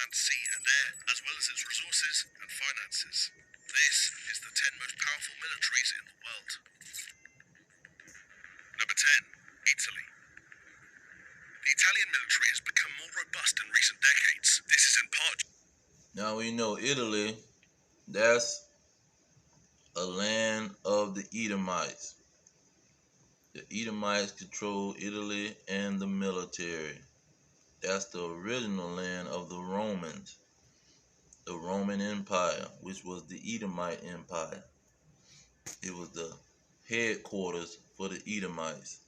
land, sea and air, as well as its resources and finances. This is the 10 most powerful militaries in the world. Number 10. Italy. The Italian military has become more robust in recent decades. This is in part... Now we know Italy, that's a land of the Edomites. The Edomites control Italy and the military. That's the original land of the Romans, the Roman Empire, which was the Edomite Empire. It was the headquarters for the Edomites.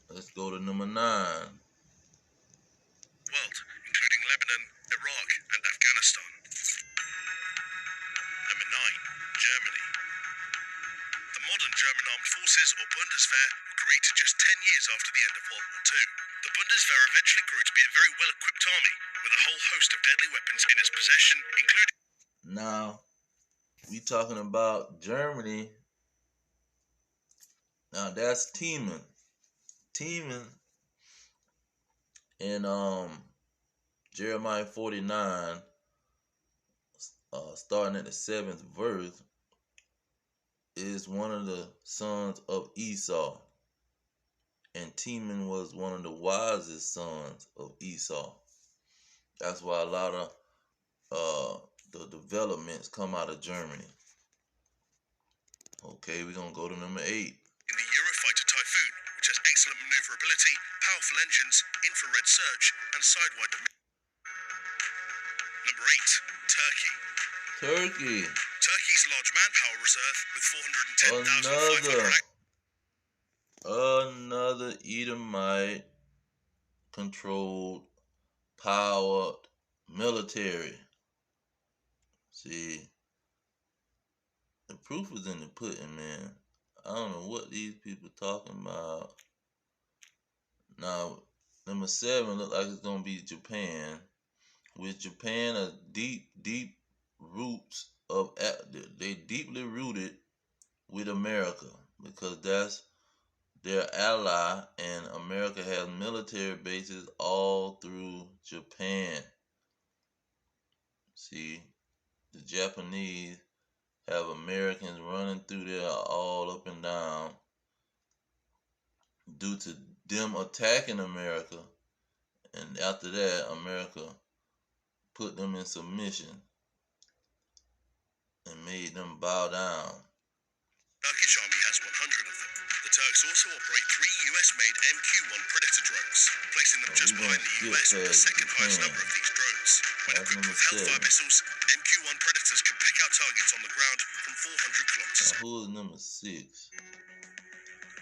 Let's go to number 9. World, including Lebanon, Iraq, and Afghanistan. Number 9. Germany. The modern German armed forces, or Bundeswehr, were created just 10 years after the end of World War II. The Bundeswehr eventually grew to be a very well-equipped army, with a whole host of deadly weapons in its possession, including... Now, we talking about Germany. Now, that's Teeman. Teeman in Jeremiah 49, starting at the 7th verse, is one of the sons of Esau. And Teeman was one of the wisest sons of Esau. That's why a lot of the developments come out of Germany. Okay, we're going to go to number 8. In the Eurofighter Typhoon, which has excellent maneuverability, powerful engines, infrared search, and sidewide... Number 8. Turkey. Turkey. Turkey's large manpower reserve with 410,500... Another Edomite controlled, powered military. See, the proof is in the pudding, man. I don't know what these people talking about. Now, number 7 look like it's gonna be Japan. With Japan, a deep roots of, they deeply rooted with America because that's their ally, and America has military bases all through Japan. See, the Japanese have Americans running through there all up and down due to them attacking America, and after that, America put them in submission and made them bow down. Turkish army has 100 of them. The Turks also operate 3 US-made MQ-1 Predator drones, placing them just behind the US with the second highest number of these drones. When equipped with Hellfire missiles, MQ-1 Predators can pick out targets on the ground from 400 kilometers. Now, who is number 6?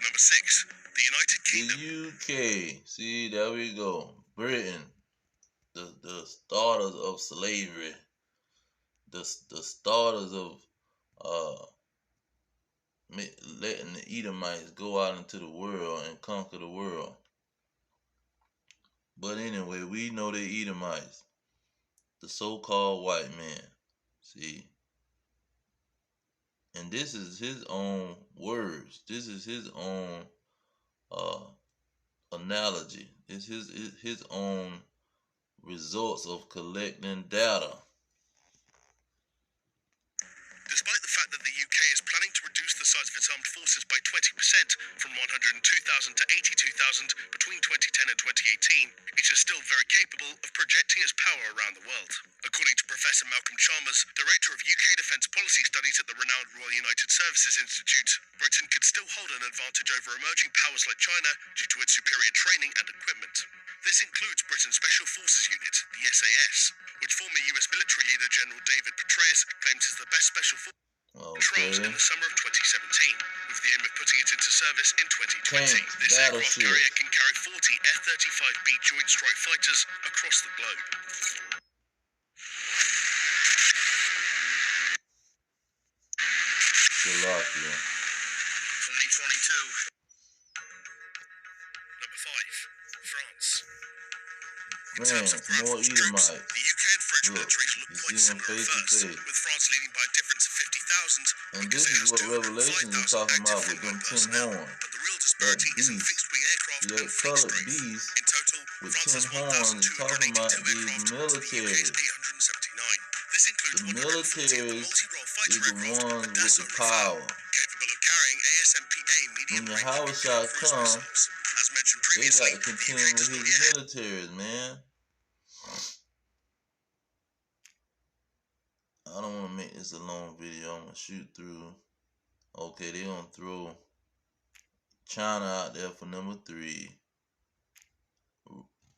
Number 6, the United Kingdom. The UK. See, there we go. Britain, the starters of slavery, the starters of letting the Edomites go out into the world and conquer the world. But anyway, we know the Edomites, the so-called white man. See, and this is his own words. This is his own analogy. It's his own results of collecting data. Despite the fact that the UK is planning to reduce the size of its armed forces by 20% from 102,000 to 82,000 between 2010 and 2018, it is still very capable of projecting its power around the world. According to Professor Malcolm Chalmers, Director of UK Defence Policy Studies at the renowned Royal United Services Institute, Britain could still hold an advantage over emerging powers like China due to its superior training and equipment. This includes Britain's Special Forces Unit, the SAS, which former US military leader General David Petraeus claims is the best special force trials in the summer of 2017, with the aim of putting it into service in 2020. This aircraft carrier can carry 40 F-35B Joint Strike Fighters across the globe. Slovakia. 2022. Number 5. France. In terms of ground force troops, the UK and French militaries look quite similar at first, with France leading by a difference of 50,000 And because this it is has what 205,000 Revelation is talking active about with them frontline 10 personnel. horns. But the real That disparity is in beast, fixed-wing aircraft see and that fleet colored strength. beast In total, with France 10 has horns is talking 1,282 about these aircraft to the UK's militaries. 879. This includes The 140 of the militaries multi-role is fighter the aircraft, ones the with the Dassault Rafale, power. capable of carrying ASMPA When medium-range Yahweh nuclear shall cruise come, missiles. As mentioned they previously, got to the UK contend with does not his yet have militaries, man. I don't want to make this a long video. I'm going to shoot through. Okay, they going to throw China out there for number 3.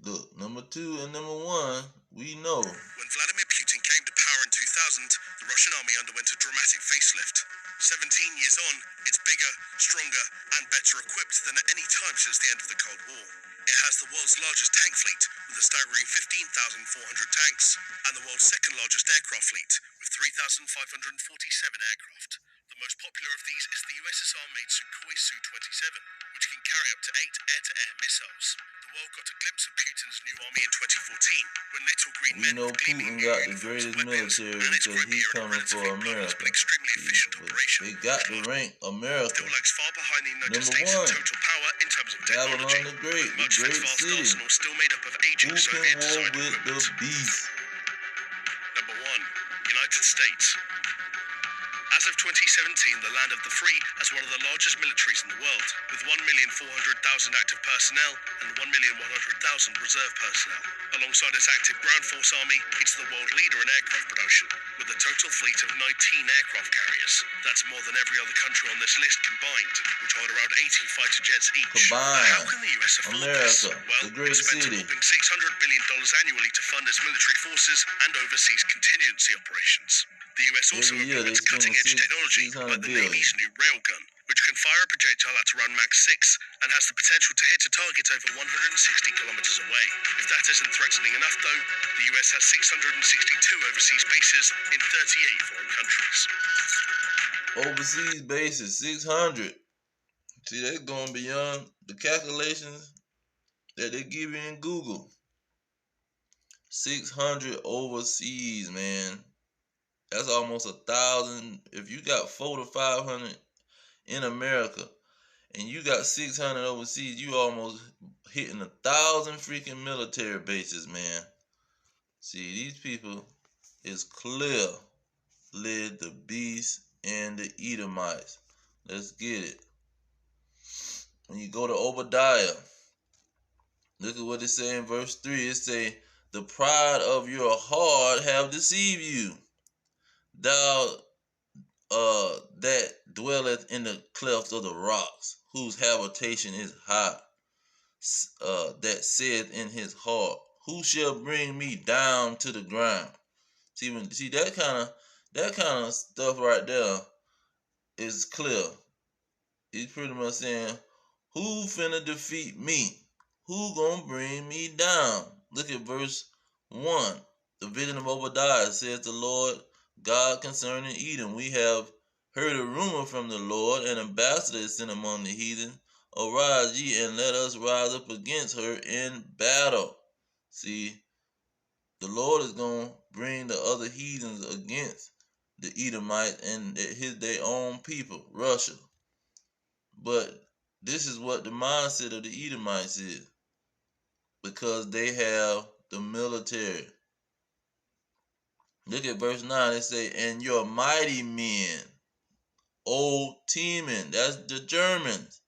Look, number 2 and number 1, we know. When Vladimir Putin came to power in 2000, the Russian army underwent a dramatic facelift. 17 years on, it's bigger, stronger, and better equipped than at any time since the end of the Cold War. It has the world's largest tank fleet, with a staggering 15,400 tanks, and the world's second largest aircraft fleet, with 3,547 aircraft. The most popular of these is the USSR-made Sukhoi Su-27, which can carry up to 8 air-to-air missiles. The world got a glimpse of Putin's new army in 2014, when little green We men know with gleaming Putin new got the uniforms greatest and weapons, military and its because he's Crimea in a coming for relatively painless America. but extremely efficient But operation. they got the rank America. Still lags far behind the United Number States in 1, total power in terms of technology, Babylon the Great, with much the of its great vast city. arsenal still made up of aging Who can war Soviet-designed with the equipment. beast? Number 1. United States. As of 2017, the land of the free has one of the largest militaries in the world, with 1,400,000 active personnel and 1,100,000 reserve personnel. Alongside its active ground force army, it's the world leader in aircraft production, with a total fleet of 19 aircraft carriers. That's more than every other country on this list combined, which hold around 80 fighter jets each. Combined. How can the US afford this? America, Well, the great it spends a city. whopping $600 billion annually to fund its military forces and overseas contingency operations. The US also Every year they implements spend cutting-edge technology 600 like the billion. Navy's new railgun, which can fire a projectile at around Mach 6 and has the potential to hit a target over 160 kilometers away. If that isn't threatening enough, though, the US has 662 overseas bases in 38 foreign countries. Overseas bases, 600. See, they're going beyond the calculations that they give you in Google. 600 overseas, man. That's almost 1,000. If you got 400 to 500 in America and you got 600 overseas, you almost hitting 1,000 freaking military bases, man. See, these people is clear led the beast and the Edomites. Let's get it. When you go to Obadiah, look at what it say in verse 3. It say, the pride of your heart have deceived you. Thou that dwelleth in the clefts of the rocks, whose habitation is high, that saith in his heart, who shall bring me down to the ground? See that kind of stuff right there is clear. He's pretty much saying, who finna defeat me? Who gonna bring me down? Look at verse 1. The vision of Obadiah says the Lord God concerning Edom. We have heard a rumor from the Lord, an ambassador is sent among the heathen. Arise ye and let us rise up against her in battle. See, the Lord is gonna bring the other heathens against the Edomites and their own people, Russia. But this is what the mindset of the Edomites is, because they have the military. Look at verse 9. It say, and your mighty men, old Teman, that's the Germans.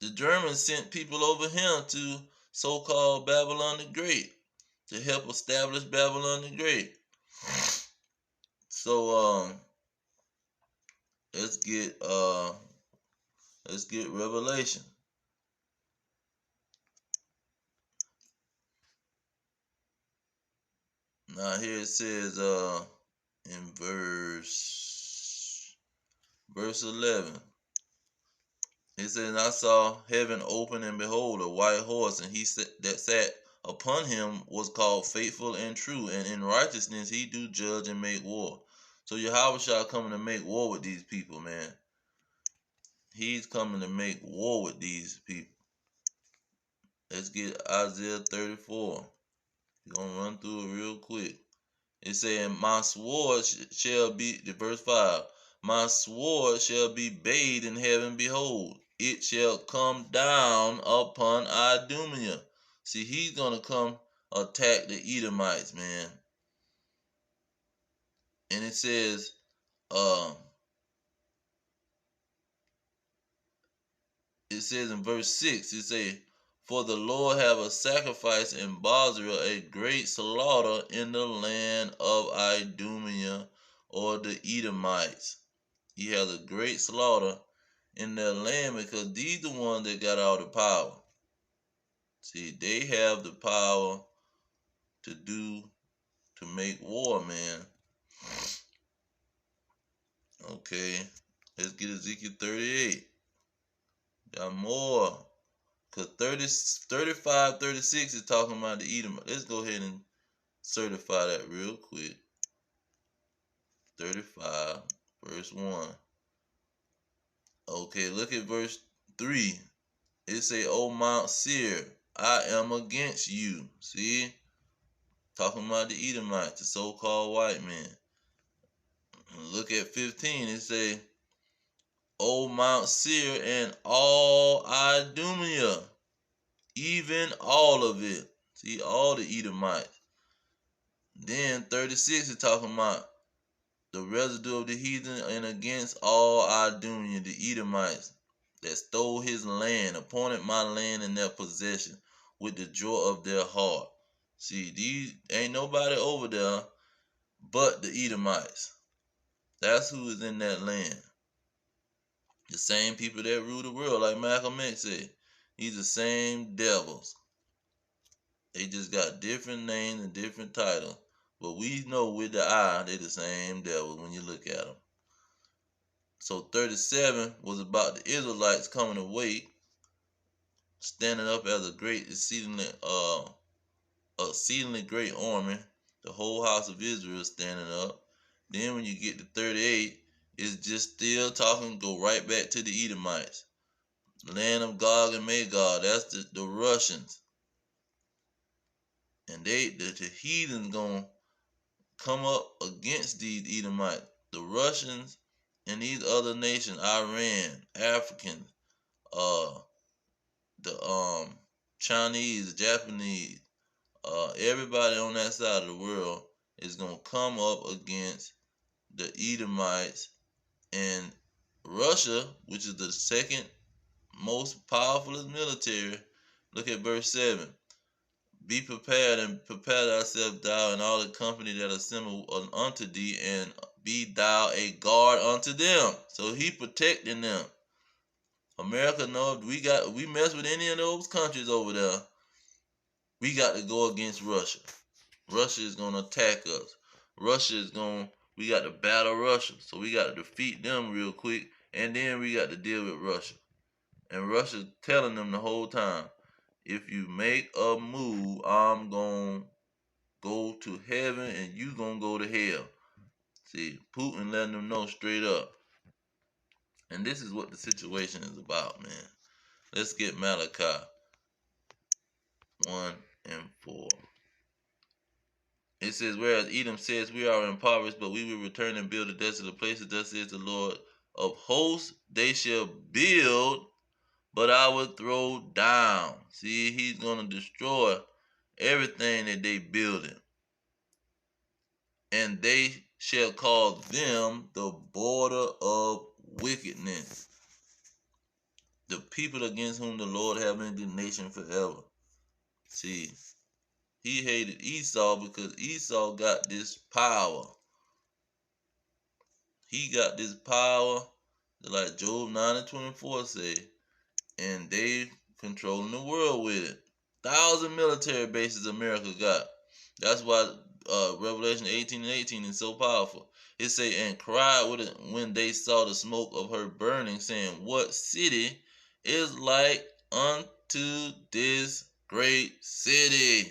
The Germans sent people over here to so-called Babylon the Great to help establish Babylon the Great. So let's get Revelation. Now here it says in verse 11. It says, and I saw heaven open, and behold, a white horse, and he that sat upon him was called Faithful and True, and in righteousness he do judge and make war. So Yahweh shall come to make war with these people, man. He's coming to make war with these people. Let's get Isaiah 34. We're going to run through it real quick. It saying, my sword shall be, verse 5, my sword shall be bathed in heaven. Behold, it shall come down upon Idumea. See, he's going to come attack the Edomites, man. And it says, in verse 6, it says, for the Lord have a sacrifice in Bozrah, a great slaughter in the land of Idumea, or the Edomites. He has a great slaughter in their land because these the ones that got all the power. See, they have the power to make war, man. Okay, let's get Ezekiel 38. Got more. Because 35, 36 is talking about the Edom. Let's go ahead and certify that real quick. 35, verse 1. Okay, look at verse 3. It say, O Mount Seir, I am against you. See? Talking about the Edomites, the so-called white man. Look at 15. It say, O Mount Seir and all Idumea, even all of it. See, all the Edomites. Then 36 is talking about the residue of the heathen and against all Idumea, the Edomites, that stole his land, appointed my land in their possession with the joy of their heart. See, these ain't nobody over there but the Edomites. That's who is in that land. The same people that rule the world, like Malcolm X said. These the same devils. They just got different names and different titles. But we know with the eye, they the same devil when you look at them. So 37 was about the Israelites coming away, standing up as a great, exceedingly great army. The whole house of Israel standing up. Then when you get to 38, it's just still talking, go right back to the Edomites. Land of Gog and Magog, that's the Russians. And the heathens gonna come up against these Edomites. The Russians and these other nations, Iran, Africans, the Chinese, Japanese, everybody on that side of the world is gonna come up against the Edomites. And Russia, which is the second most powerful military, look at verse 7. Be prepared and prepare thyself, thou and all the company that assemble unto thee, and be thou a guard unto them. So he protecting them. America knows we mess with any of those countries over there, we got to go against Russia. Russia is gonna attack us. We got to battle Russia. So we got to defeat them real quick, and then we got to deal with Russia. And Russia's telling them the whole time, if you make a move, I'm going to go to heaven and you going to go to hell. See, Putin letting them know straight up. And this is what the situation is about, man. Let's get Malachi 1 and 4. It says, whereas Edom says, we are impoverished, but we will return and build the desolate places. Thus says the Lord of hosts, they shall build, but I will throw down. See, he's going to destroy everything that they building. And they shall call them the border of wickedness, the people against whom the Lord have indignation forever. See, he hated Esau because Esau got this power. He got this power, like Job 9 and 24 say, and they controlling the world with it. 1,000 military bases America got. That's why Revelation 18 and 18 is so powerful. It say, and cried with it when they saw the smoke of her burning, saying, what city is like unto this great city?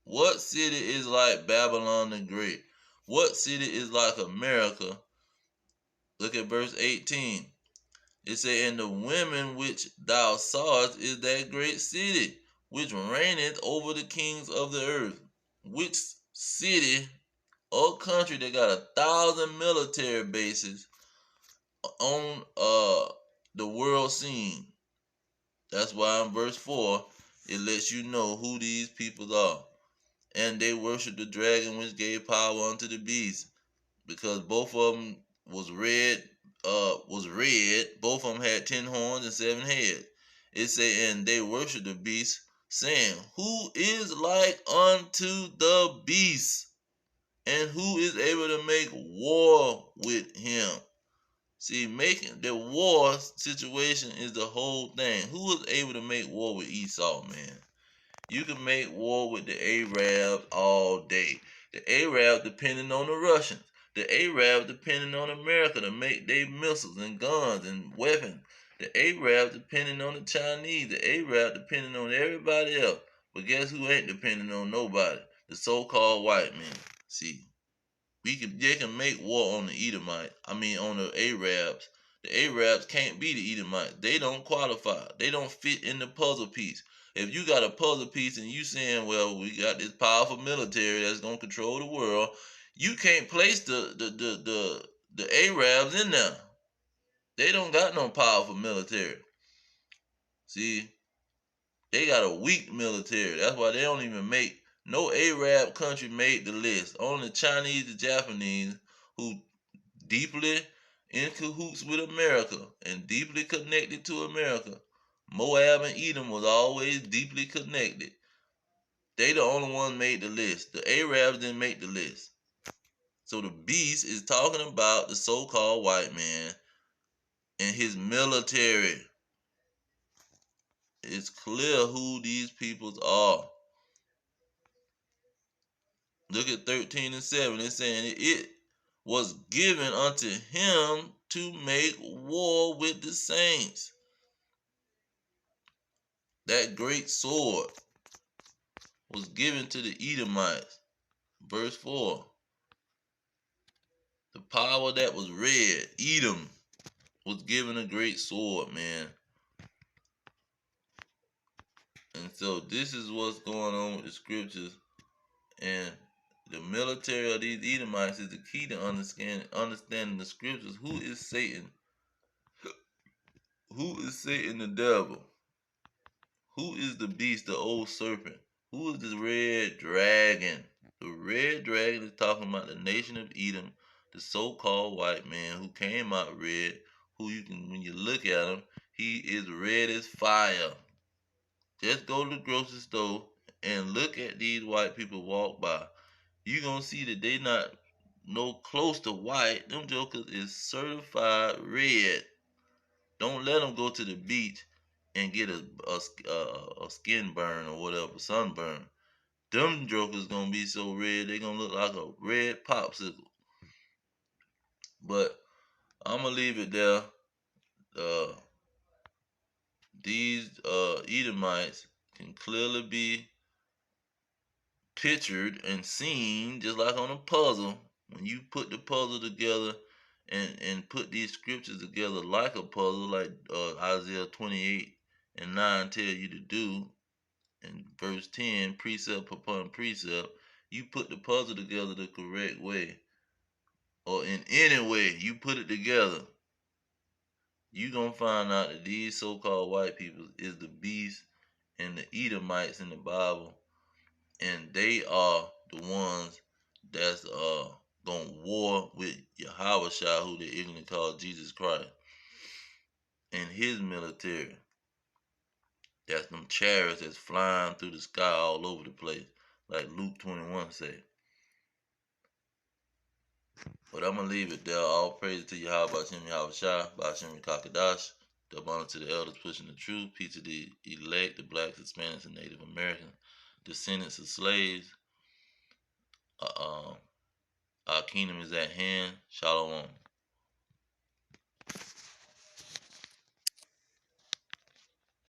What city is like Babylon the Great? What city is like America? Look at verse 18. It say, and the women which thou sawest is that great city, which reigneth over the kings of the earth. Which city or country that got 1,000 military bases on the world scene. That's why in verse 4 it lets you know who these people are. And they worship the dragon which gave power unto the beast, because both of them was red. Both of them had 10 horns and 7 heads. It say, and they worship the beast, saying, who is like unto the beast, and who is able to make war with him? See, making the war situation is the whole thing. Who is able to make war with Esau, man? You can make war with the Arabs all day. The Arabs depending on the Russians. The Arabs depending on America to make their missiles and guns and weapons. The Arabs depending on the Chinese. The Arabs depending on everybody else. But guess who ain't depending on nobody? The so-called white men. See, they can make war on the Edomite. On the Arabs. The Arabs can't be the Edomites. They don't qualify. They don't fit in the puzzle piece. If you got a puzzle piece and you saying, well, we got this powerful military that's gonna control the world, you can't place the Arabs in there. They don't got no powerful military. See, they got a weak military. That's why they don't even make no Arab country made the list. Only the Chinese, the Japanese, who deeply in cahoots with America and deeply connected to America. Moab and Edom was always deeply connected. They the only one made the list. The Arabs didn't make the list. So the beast is talking about the so-called white man and his military. It's clear who these peoples are. Look at 13 and 7. It's saying it was given unto him to make war with the saints. That great sword was given to the Edomites. Verse 4. The power that was red, Edom, was given a great sword, man. And so this is what's going on with the scriptures. And the military of these Edomites is the key to understanding the scriptures. Who is Satan? Who is Satan the devil? Who is the beast, the old serpent? Who is the red dragon? The red dragon is talking about the nation of Edom, the so-called white man who came out red, who you can, when you look at him, he is red as fire. Just go to the grocery store and look at these white people walk by. You're going to see that they not no close to white. Them jokers is certified red. Don't let them go to the beach and get a skin burn or whatever, sunburn. Them jokers gonna be so red they gonna look like a red popsicle. But I'm gonna leave it there. Uh, these Edomites can clearly be pictured and seen just like on a puzzle. When you put the puzzle together and put these scriptures together like a puzzle, like Isaiah 28 and 9 tell you to do, and verse 10, precept upon precept, you put the puzzle together the correct way, or in any way you put it together, you gonna find out that these so-called white people is the beast and the Edomites in the Bible, and they are the ones that's gonna war with Yahweh Shah, who they ignorantly call Jesus Christ, and his military. That's them chariots that's flying through the sky all over the place, like Luke 21 say. But I'm gonna leave it there. All praise to Yahweh Bashem Yahweh Shah, Bashem Kakadash. Double honor to the elders pushing the truth. Peace to the elect, the blacks, Hispanics, and Native Americans, descendants of slaves. Our kingdom is at hand. Shalom.